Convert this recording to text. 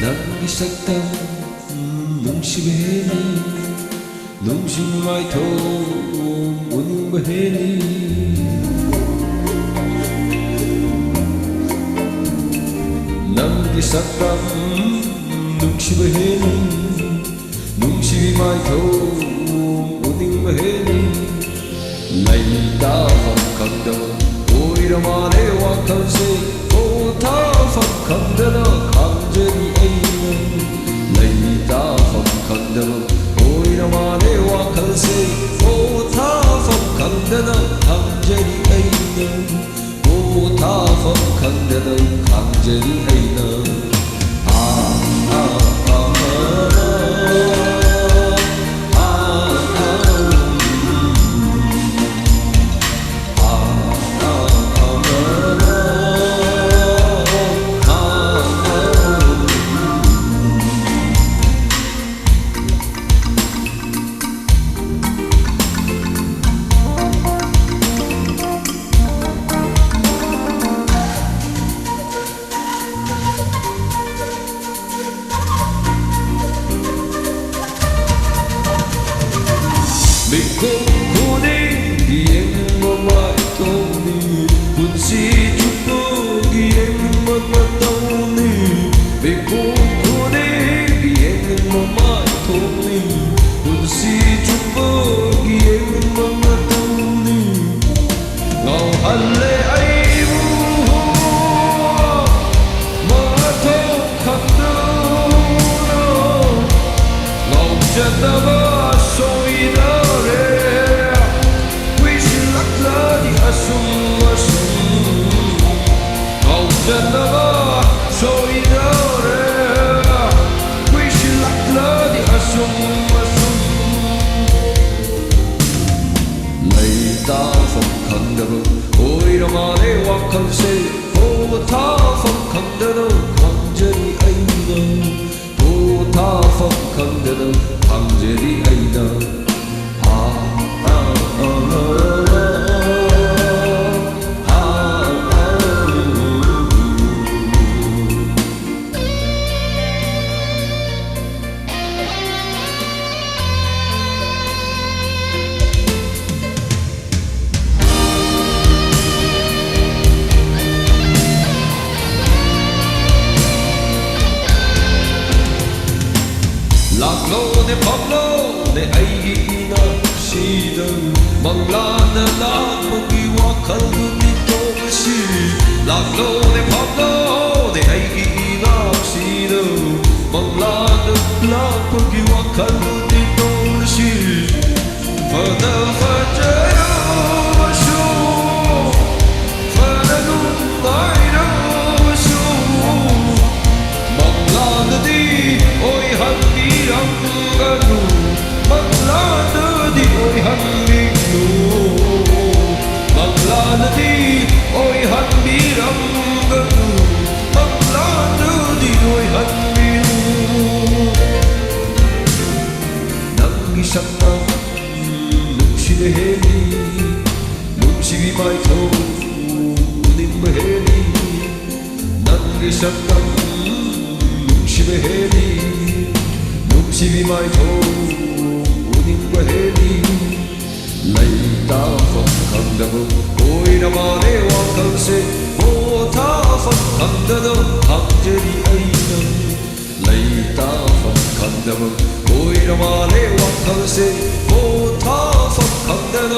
남기셨던 농심해니 농심마이 통문무해니 남기셨던 농심해니 농심마이 통문무해니 lấy ta phật khẩn đờ ôi ra ma đế hoa khẩn si ô tha phật khẩn đờ khẩn dê đi ai lấy ta phật khẩn đờ ôi ra ma đế hoa khẩn si ô tha phật khẩn đờ khẩn dê đi ai ô tha phật khẩn đờ khẩn dê đi ai mình không cố định thì em mong mãi không đi buồn gì chút nữa thì em mong mãi không đi mình không cố định thì em mong mãi không đi buồn gì chút nữa thì em mong mãi không đi ngào hẳn lệ ấy mà không khăn đâu ngào chân ta vỡ sôi đó Janaba soidore wish like blood asum lấy ta phật khẩn đờ ôi ra ma đế hoa khẩn si ô tha phật khẩn đờ khẩn dê đi ai ô tha phật khẩn đờ khẩn dê đi ai lạc lô để phong lô để ai ghi na si đơn bằng la na la bằng ghi hoa khẩn đi tô si lạc lô để phong lô để ai ghi na si đơn bằng la na la bằng ghi hoa khẩn đi tô si phật đà phật trời ơi su phật đà nun lại đâu su bằng la na đi ôi hạnh Ganu Maglana di oi hanbinu Maglana di oi hanbiram ganu Maglana di oi hanbinu Nangi sakna Nungshine heli Nungshine mai thâu Unin maheli Nangi sakna Nungshine heli chỉ vì mai thôi unin qua hết đi lấy ta phật khẩn đờ ôi ra ma đế hoa khẩn si ô tha phật khẩn đờ khẩn dê đi ai lấy ta phật khẩn đờ ôi ra ma đế hoa khẩn si ô tha phật khẩn đờ